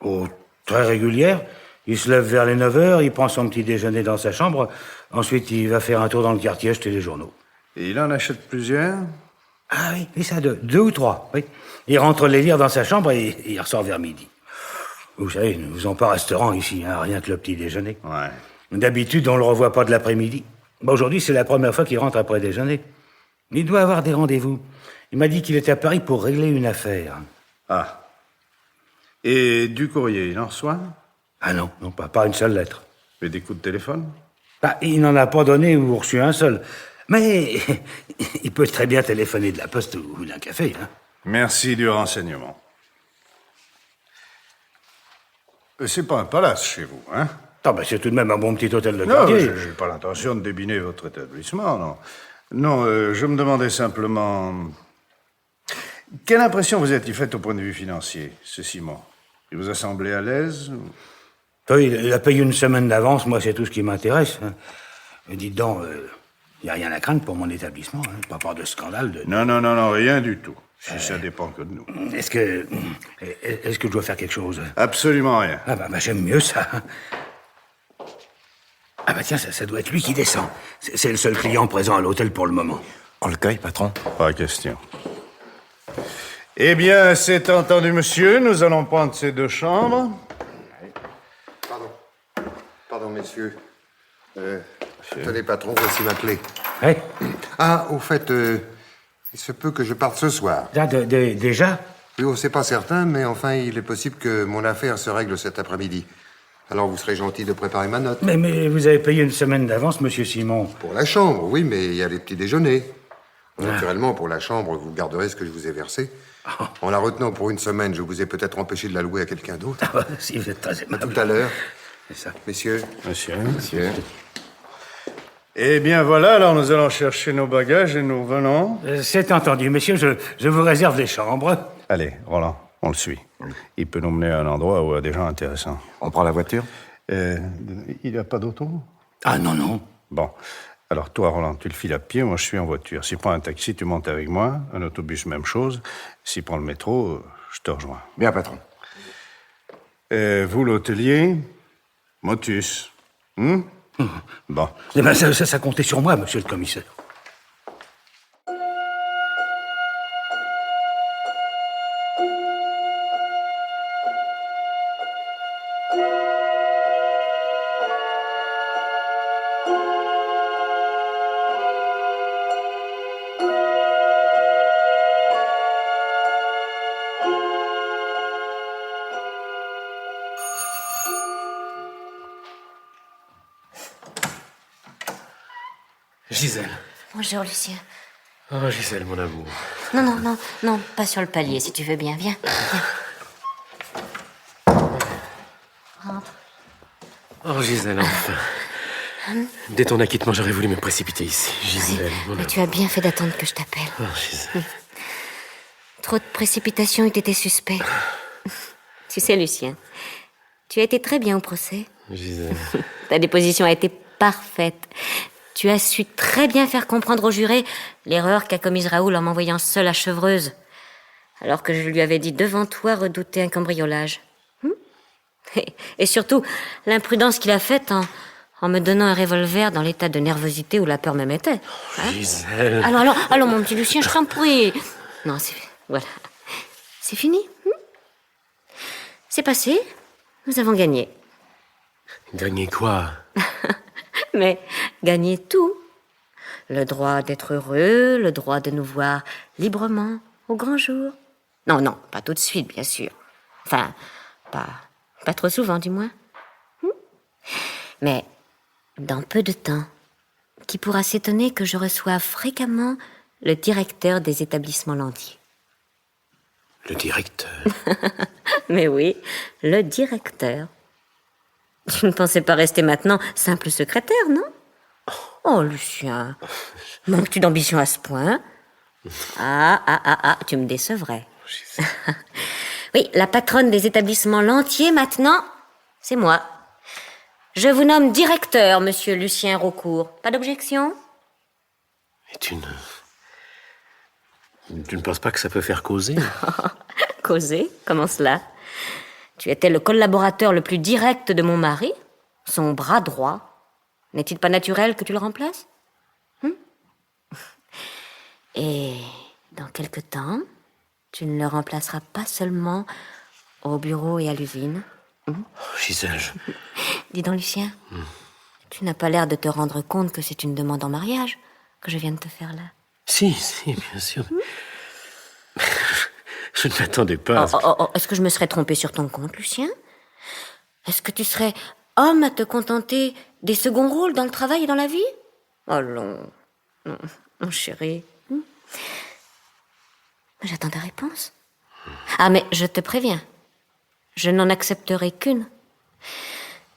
Oh, très régulière. Il se lève vers les 9h, il prend son petit déjeuner dans sa chambre. Ensuite, il va faire un tour dans le quartier acheter les journaux. Et il en achète plusieurs? Ah oui, ça, deux ou trois, oui. Il rentre les lire dans sa chambre et il ressort vers midi. Vous savez, nous ne faisons pas restaurant ici, hein, rien que le petit déjeuner. Ouais. D'habitude, on le revoit pas de l'après-midi. Aujourd'hui, c'est la première fois qu'il rentre après déjeuner. Il doit avoir des rendez-vous. Il m'a dit qu'il était à Paris pour régler une affaire. Ah. Et du courrier, il en reçoit? Ah non, pas une seule lettre. Et des coups de téléphone? Bah, il n'en a pas donné ou reçu un seul. Mais il peut très bien téléphoner de la poste ou d'un café. Hein. Merci du renseignement. C'est pas un palace chez vous, hein? Ah bah, c'est tout de même un bon petit hôtel de Non, quartier. j'ai pas l'intention de débiner votre établissement, non. Non, je me demandais simplement... Quelle impression vous a-t-il faite au point de vue financier, ce Simon? Il vous a semblé à l'aise? Oui, il a payé une semaine d'avance, moi c'est tout ce qui m'intéresse. Hein. Dites donc, il n'y a rien à craindre pour mon établissement, hein. Pas peur de scandale. Non, rien du tout. Si ça dépend que de nous. Est-ce que je dois faire quelque chose? Absolument rien. Ah bah j'aime mieux ça. Ah bah tiens, ça doit être lui qui descend. C'est le seul client présent à l'hôtel pour le moment. On le cueille, patron? Pas question. Eh bien, c'est entendu, monsieur. Nous allons prendre ces deux chambres. Pardon, messieurs. Tenez, patron, voici ma clé. Oui. Ah, au fait, il se peut que je parte ce soir. Déjà? Oui, oh, c'est pas certain, mais enfin, il est possible que mon affaire se règle cet après-midi. Alors, vous serez gentil de préparer ma note. Mais vous avez payé une semaine d'avance, monsieur Simon. Pour la chambre, oui, mais il y a les petits déjeuners. Naturellement, pour la chambre, vous garderez ce que je vous ai versé. En la retenant pour une semaine, je vous ai peut-être empêché de la louer à quelqu'un d'autre. Ah, si, vous êtes très aimable. À tout à l'heure. C'est ça. Messieurs. Monsieur. Eh bien voilà, alors nous allons chercher nos bagages et nous venons. C'est entendu, messieurs, je vous réserve les chambres. Allez, Roland, on le suit. Il peut nous mener à un endroit où il y a des gens intéressants. On prend la voiture? Il n'y a pas d'auto? Ah non. Bon. Alors toi, Roland, tu le files à pied, moi je suis en voiture. S'il prend un taxi, tu montes avec moi. Un autobus, même chose. S'il prend le métro, je te rejoins. Bien, patron. Vous, l'hôtelier, Motus. Bon. Eh ben, ça comptait sur moi, monsieur le commissaire. Gisèle. Bonjour, Lucien. Oh, Gisèle, mon amour. Non, pas sur le palier, si tu veux bien. Viens. Rentre. Oh, Gisèle, enfin. Dès ton acquittement, j'aurais voulu me précipiter ici. Gisèle, mon Mais amour. tu as bien fait d'attendre que je t'appelle. Oh, Gisèle. Trop de précipitation eût été suspect. Tu sais, Lucien, tu as été très bien au procès. Gisèle. Ta déposition a été parfaite. Tu as su très bien faire comprendre au juré l'erreur qu'a commise Raoul en m'envoyant seule à Chevreuse, alors que je lui avais dit devant toi redouter un cambriolage. Et surtout, l'imprudence qu'il a faite en me donnant un revolver dans l'état de nervosité où la peur me mettait. Hein? Gisèle. Alors, mon petit Lucien, je t'en prie. Non, voilà. C'est fini. C'est passé. Nous avons gagné. Gagner quoi? Mais gagner tout. Le droit d'être heureux, le droit de nous voir librement au grand jour. Non, pas tout de suite, bien sûr. Enfin, pas trop souvent, du moins. Mais dans peu de temps, qui pourra s'étonner que je reçoive fréquemment le directeur des établissements Lantier. Le directeur. Mais oui, le directeur. Tu ne pensais pas rester maintenant simple secrétaire, non? Oh, Lucien, manques-tu d'ambition à ce point? Tu me décevrais. Oui, la patronne des établissements Lantier, maintenant, c'est moi. Je vous nomme directeur, monsieur Lucien Raucourt. Pas d'objection? Et tu ne penses pas que ça peut faire causer? Causer? Comment cela? Tu étais le collaborateur le plus direct de mon mari, son bras droit. N'est-il pas naturel que tu le remplaces? Et Dans quelque temps, tu ne le remplaceras pas seulement au bureau et à l'usine. Gisèle, Dis donc, Lucien, tu n'as pas l'air de te rendre compte que c'est une demande en mariage que je viens de te faire là. Si, bien sûr. Je ne m'attendais pas. Est-ce que je me serais trompée sur ton compte, Lucien? Est-ce que tu serais homme à te contenter des seconds rôles dans le travail et dans la vie? Oh non, mon chéri. J'attends ta réponse. Ah, mais je te préviens, je n'en accepterai qu'une.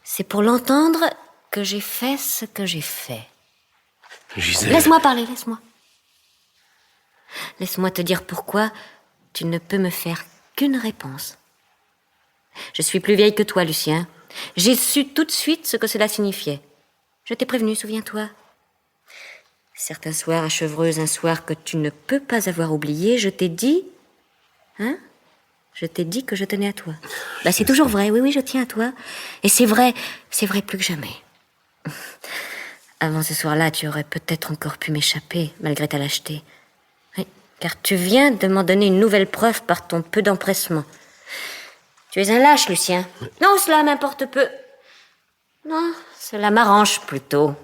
C'est pour l'entendre que j'ai fait ce que j'ai fait. Gisèle... Laisse-moi parler, laisse-moi. Laisse-moi te dire pourquoi tu ne peux me faire qu'une réponse. Je suis plus vieille que toi, Lucien. J'ai su tout de suite ce que cela signifiait. Je t'ai prévenu, souviens-toi. Certains soirs à Chevreuse, un soir que tu ne peux pas avoir oublié, je t'ai dit... Hein? Je t'ai dit que je tenais à toi. Bah, c'est toujours vrai, oui, je tiens à toi. Et c'est vrai plus que jamais. Avant ce soir-là, tu aurais peut-être encore pu m'échapper, malgré ta lâcheté. Oui, car tu viens de m'en donner une nouvelle preuve par ton peu d'empressement. Tu es un lâche, Lucien. Non, cela m'importe peu. Non, cela m'arrange plutôt.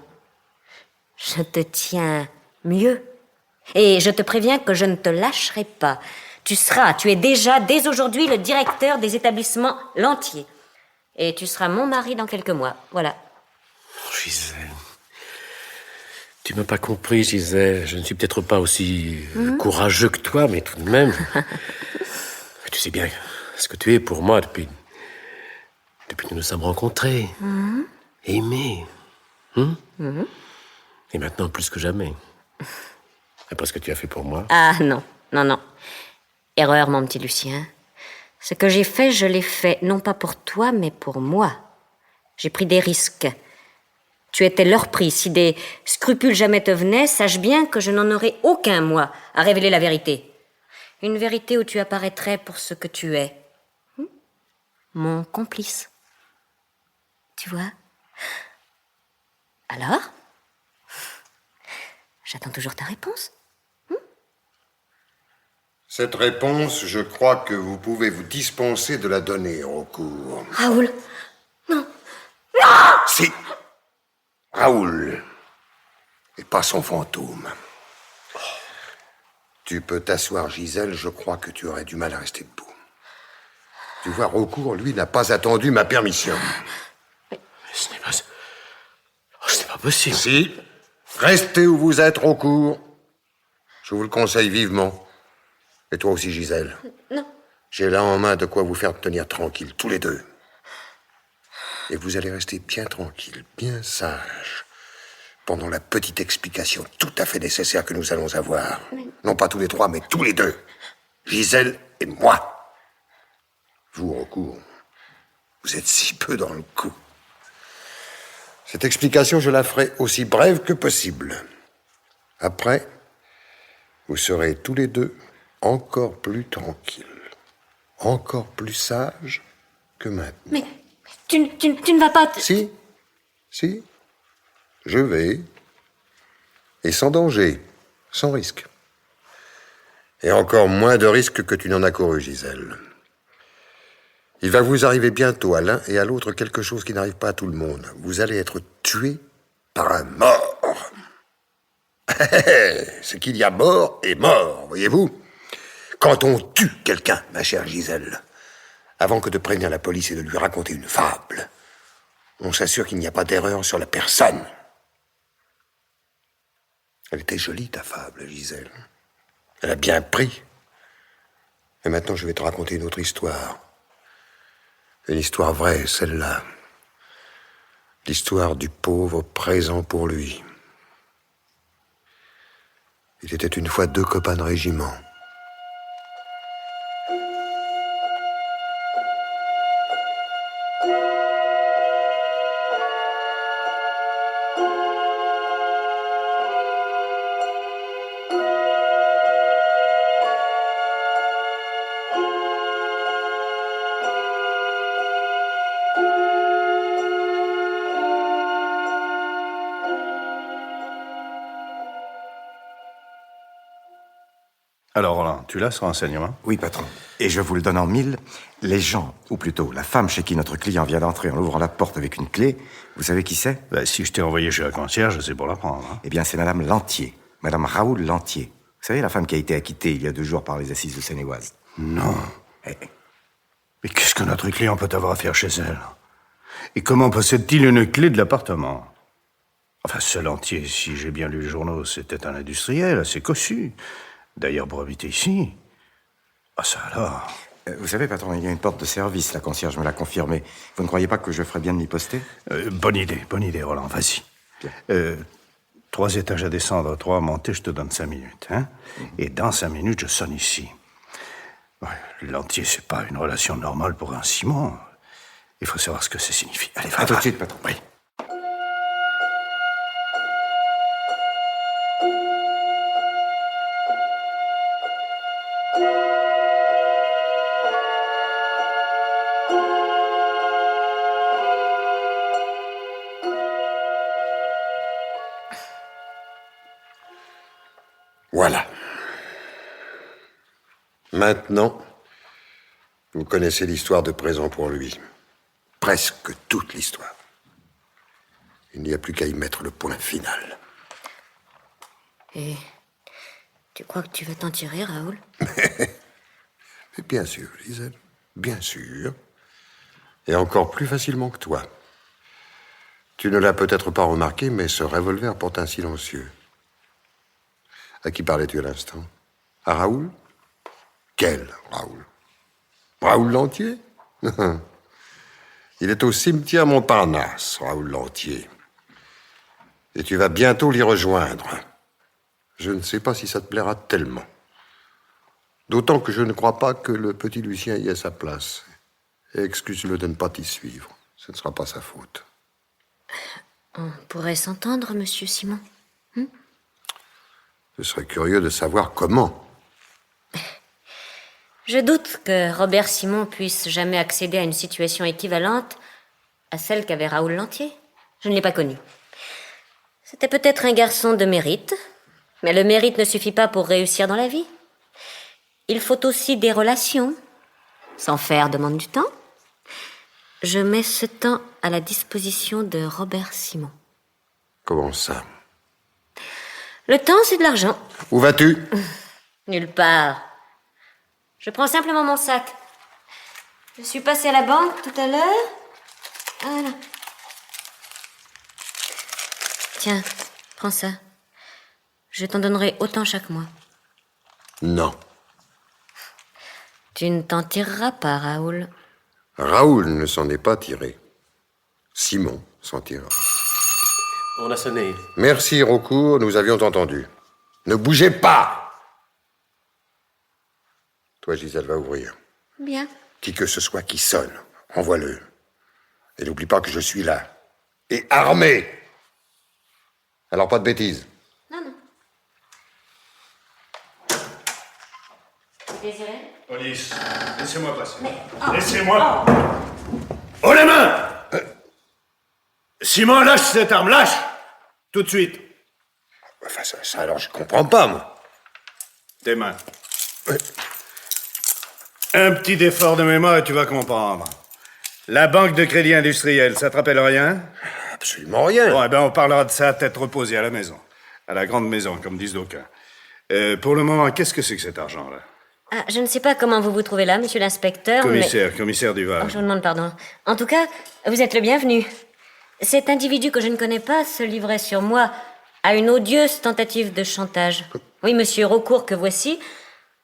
Je te tiens mieux. Et je te préviens que je ne te lâcherai pas. Tu es déjà, dès aujourd'hui, le directeur des établissements Lantier. Et tu seras mon mari dans quelques mois. Voilà. Gisèle... Tu m'as pas compris, Gisèle. Je ne suis peut-être pas aussi courageux que toi, mais tout de même... Tu sais bien ce que tu es pour moi depuis que nous nous sommes rencontrés. Aimés. Et maintenant, plus que jamais. Après ce que tu as fait pour moi. Ah non. Erreur, mon petit Lucien. Ce que j'ai fait, je l'ai fait, non pas pour toi, mais pour moi. J'ai pris des risques. Tu étais leur prix. Si des scrupules jamais te venaient, sache bien que je n'en aurais aucun, moi, à révéler la vérité. Une vérité où tu apparaîtrais pour ce que tu es. Mon complice. Tu vois? Alors? J'attends toujours ta réponse. Cette réponse, je crois que vous pouvez vous dispenser de la donner, Raucourt. Raoul, non. Si. Raoul. Et pas son fantôme. Tu peux t'asseoir, Gisèle, je crois que tu aurais du mal à rester debout. Tu vois, Raucourt, lui, n'a pas attendu ma permission. Ce n'est pas... Oh, ce n'est pas possible. Si. Restez où vous êtes, Raucourt. Je vous le conseille vivement. Et toi aussi, Gisèle. Non. J'ai là en main de quoi vous faire tenir tranquille, tous les deux. Et vous allez rester bien tranquille, bien sage, pendant la petite explication tout à fait nécessaire que nous allons avoir. Non pas tous les trois, mais tous les deux. Gisèle et moi. Vous, Raucourt, vous êtes si peu dans le coup. Cette explication, je la ferai aussi brève que possible. Après, vous serez tous les deux encore plus tranquilles, encore plus sages que maintenant. Mais tu ne vas pas... Si, je vais. Et sans danger, sans risque. Et encore moins de risque que tu n'en as couru, Gisèle. Il va vous arriver bientôt à l'un et à l'autre quelque chose qui n'arrive pas à tout le monde. Vous allez être tué par un mort. Ce qu'il y a mort est mort, voyez-vous. Quand on tue quelqu'un, ma chère Gisèle, avant que de prévenir la police et de lui raconter une fable, on s'assure qu'il n'y a pas d'erreur sur la personne. Elle était jolie, ta fable, Gisèle. Elle a bien pris. Et maintenant, je vais te raconter une autre histoire. Une histoire vraie, celle-là. L'histoire du pauvre présent pour lui. Il était une fois deux copains de régiment. Alors, Tu l'as, ce renseignement? Oui, patron. Et je vous le donne en mille. Les gens, ou plutôt la femme chez qui notre client vient d'entrer en ouvrant la porte avec une clé, vous savez qui c'est? Ben, si je t'ai envoyé chez la concierge, c'est pour la prendre. Hein. Eh bien, c'est Madame Lantier. Madame Raoul Lantier. Vous savez, la femme qui a été acquittée il y a 2 jours par les assises de Seine-et-Oise. Non. Mais qu'est-ce que notre client peut avoir à faire chez elle? Et comment possède-t-il une clé de l'appartement? Enfin, ce Lantier, si j'ai bien lu les journaux, c'était un industriel assez cossu. D'ailleurs, pour habiter ici. Ah, ça alors. Vous savez, patron, il y a une porte de service, la concierge me l'a confirmé. Vous ne croyez pas que je ferais bien de m'y poster? Bonne idée, Roland, vas-y. 3 étages à descendre, 3 à monter, je te donne 5 minutes. Hein? Et dans 5 minutes, je sonne ici. Ouais, Lantier, c'est pas une relation normale pour un Simon. Il faut savoir ce que ça signifie. Allez, va. À tout de suite, patron. Oui. Voilà. Maintenant, vous connaissez l'histoire de Présent pour lui. Presque toute l'histoire. Il n'y a plus qu'à y mettre le point final. Et tu crois que tu vas t'en tirer, Raoul? Mais bien sûr, Gisèle, bien sûr. Et encore plus facilement que toi. Tu ne l'as peut-être pas remarqué, mais ce revolver porte un silencieux. À qui parlais-tu à l'instant? À Raoul? Quel Raoul? Raoul Lantier? Il est au cimetière Montparnasse, Raoul Lantier. Et tu vas bientôt l'y rejoindre. Je ne sais pas si ça te plaira tellement. D'autant que je ne crois pas que le petit Lucien y ait sa place. Et excuse-le de ne pas t'y suivre. Ce ne sera pas sa faute. On pourrait s'entendre, monsieur Simon. Je serais curieux de savoir comment. Je doute que Robert Simon puisse jamais accéder à une situation équivalente à celle qu'avait Raoul Lantier. Je ne l'ai pas connu. C'était peut-être un garçon de mérite, mais le mérite ne suffit pas pour réussir dans la vie. Il faut aussi des relations. S'en faire demande du temps. Je mets ce temps à la disposition de Robert Simon. Comment ça? Le temps, c'est de l'argent. Où vas-tu? Nulle part. Je prends simplement mon sac. Je suis passée à la banque tout à l'heure. Voilà. Tiens, prends ça. Je t'en donnerai autant chaque mois. Non. Tu ne t'en tireras pas, Raoul. Raoul ne s'en est pas tiré. Simon s'en tirera. On a sonné. Merci, Raucourt, nous avions entendu. Ne bougez pas! Toi, Gisèle, va ouvrir. Bien. Qui que ce soit qui sonne, envoie-le. Et n'oublie pas que je suis là. Et armé! Alors, pas de bêtises. Non. Désiré? Police, laissez-moi passer. Laissez-moi. Oh, les mains! Simon, lâche cette arme, lâche! Tout de suite. Enfin, ça alors, je comprends pas, moi. Tes mains. Un petit effort de mémoire et tu vas comprendre. La banque de crédit industriel, ça te rappelle rien? Absolument rien. Bon, eh ben, on parlera de ça à tête reposée à la maison. À la grande maison, comme disent d'aucuns. Pour le moment, qu'est-ce que c'est que cet argent-là? Ah, je ne sais pas comment vous vous trouvez là, monsieur l'inspecteur, Commissaire Duval. Oh, je vous demande pardon. En tout cas, vous êtes le bienvenu. Cet individu que je ne connais pas se livrait sur moi à une odieuse tentative de chantage. Oui, monsieur Raucourt, que voici,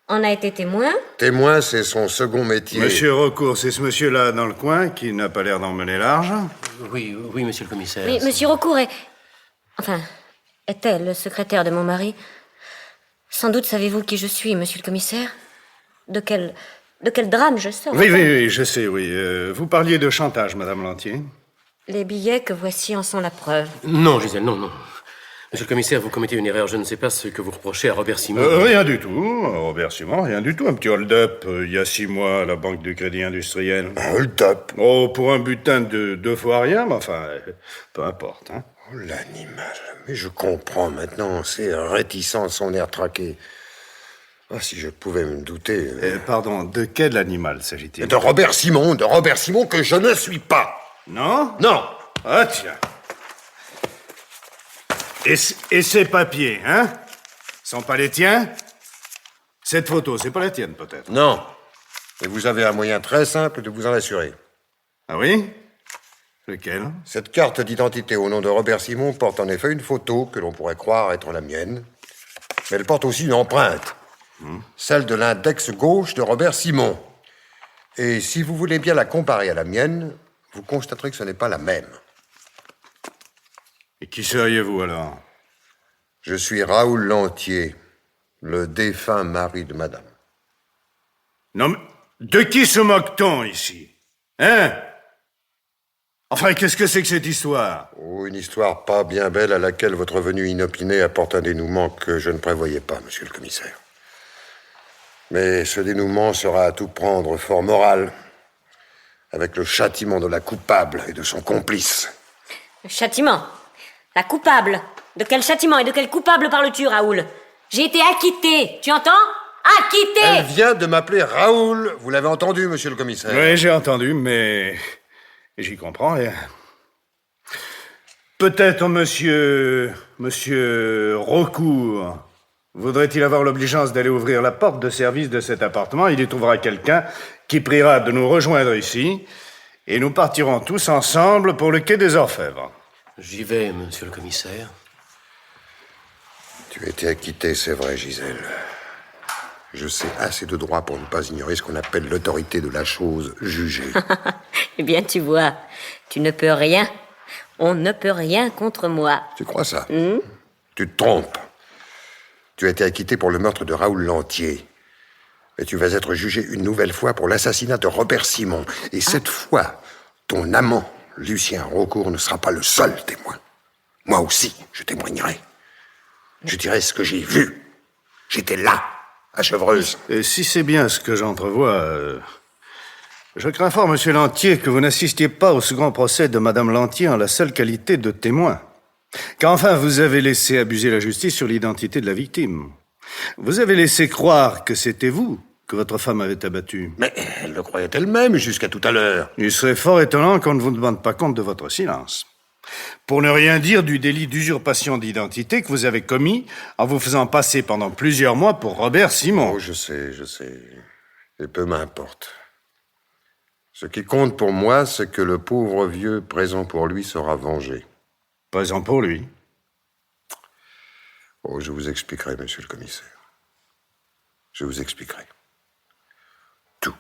en a été témoin. Témoin, c'est son second métier. Monsieur Raucourt, c'est ce monsieur-là dans le coin qui n'a pas l'air d'emmener l'argent? Oui, monsieur le commissaire. Oui, monsieur Raucourt est... Enfin, était le secrétaire de mon mari. Sans doute savez-vous qui je suis, monsieur le commissaire? De quel drame je sors? Oui, je sais, oui. Vous parliez de chantage, Madame Lantier. Les billets que voici en sont la preuve. Non, Gisèle, non. Monsieur le commissaire, vous commettez une erreur. Je ne sais pas ce que vous reprochez à Robert Simon. Rien du tout, Robert Simon, rien du tout. Un petit hold-up, il y a 6 mois, à la Banque du Crédit Industriel. Un hold-up? Oh, pour un butin de 2 fois rien, mais enfin, peu importe, hein. Oh, l'animal. Mais je comprends maintenant, c'est réticent, son air traqué. Ah, si je pouvais me douter... Pardon, de quel animal s'agit-il? De Robert Simon que je ne suis pas. Non? Non. Ah, tiens. Et ces papiers, hein? Sont pas les tiens? Cette photo, c'est pas la tienne, peut-être? Non. Et vous avez un moyen très simple de vous en assurer. Ah oui? Lequel? Cette carte d'identité au nom de Robert Simon porte en effet une photo que l'on pourrait croire être la mienne. Mais elle porte aussi une empreinte. Celle de l'index gauche de Robert Simon. Et si vous voulez bien la comparer à la mienne, vous constaterez que ce n'est pas la même. Et qui seriez-vous, alors? Je suis Raoul Lantier, le défunt mari de madame. Non, mais de qui se moque-t-on, ici? Hein? Enfin, qu'est-ce que c'est que cette histoire? Oh, une histoire pas bien belle à laquelle votre venue inopinée apporte un dénouement que je ne prévoyais pas, monsieur le commissaire. Mais ce dénouement sera à tout prendre fort moral, avec le châtiment de la coupable et de son complice. Le châtiment? La coupable? De quel châtiment et de quel coupable parles-tu, Raoul? J'ai été acquittée, tu entends? Acquittée! Elle vient de m'appeler Raoul, vous l'avez entendu, monsieur le commissaire? Oui, j'ai entendu, mais j'y comprends rien. Peut-être monsieur Raucourt voudrait-il avoir l'obligeance d'aller ouvrir la porte de service de cet appartement. Il y trouvera quelqu'un qui priera de nous rejoindre ici, et nous partirons tous ensemble pour le quai des Orfèvres. J'y vais, monsieur le commissaire. Tu as été acquitté, c'est vrai, Gisèle. Je sais assez de droit pour ne pas ignorer ce qu'on appelle l'autorité de la chose jugée. Eh bien, tu vois, tu ne peux rien. On ne peut rien contre moi. Tu crois ça? Tu te trompes. Tu as été acquitté pour le meurtre de Raoul Lantier. Mais tu vas être jugé une nouvelle fois pour l'assassinat de Robert Simon. Et cette fois, ton amant, Lucien Raucourt, ne sera pas le seul témoin. Moi aussi, je témoignerai. Je dirai ce que j'ai vu. J'étais là, à Chevreuse. Et si c'est bien ce que j'entrevois, je crains fort, monsieur Lantier, que vous n'assistiez pas au second procès de madame Lantier en la seule qualité de témoin. Qu'enfin, vous avez laissé abuser la justice sur l'identité de la victime. Vous avez laissé croire que c'était vous que votre femme avait abattu. Mais elle le croyait elle-même jusqu'à tout à l'heure. Il serait fort étonnant qu'on ne vous demande pas compte de votre silence. Pour ne rien dire du délit d'usurpation d'identité que vous avez commis en vous faisant passer pendant plusieurs mois pour Robert Simon. Oh, je sais. Et peu m'importe. Ce qui compte pour moi, c'est que le pauvre vieux, présent pour lui, sera vengé. Présent pour lui? Oh, je vous expliquerai, monsieur le commissaire. Je vous expliquerai. Tout.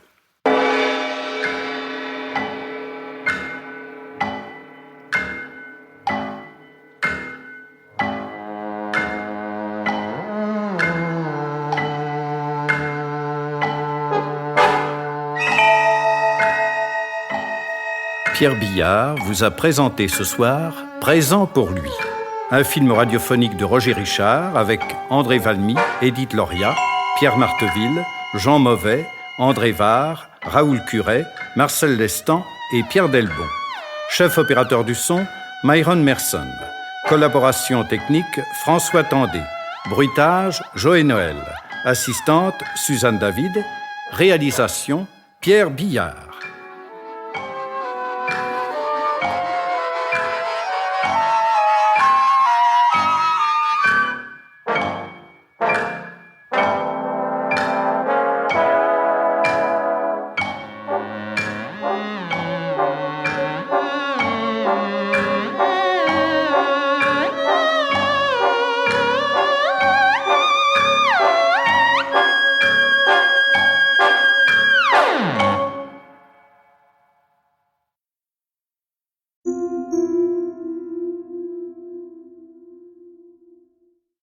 Pierre Billard vous a présenté ce soir Présent pour lui, un film radiophonique de Roger Richard avec André Valmy, Édith Loria, Pierre Marteville, Jean Mauvais, André Var, Raoul Curet, Marcel Lestan et Pierre Delbon. Chef opérateur du son, Myron Merson. Collaboration technique, François Tandé. Bruitage, Joël Noël. Assistante, Suzanne David. Réalisation, Pierre Billard.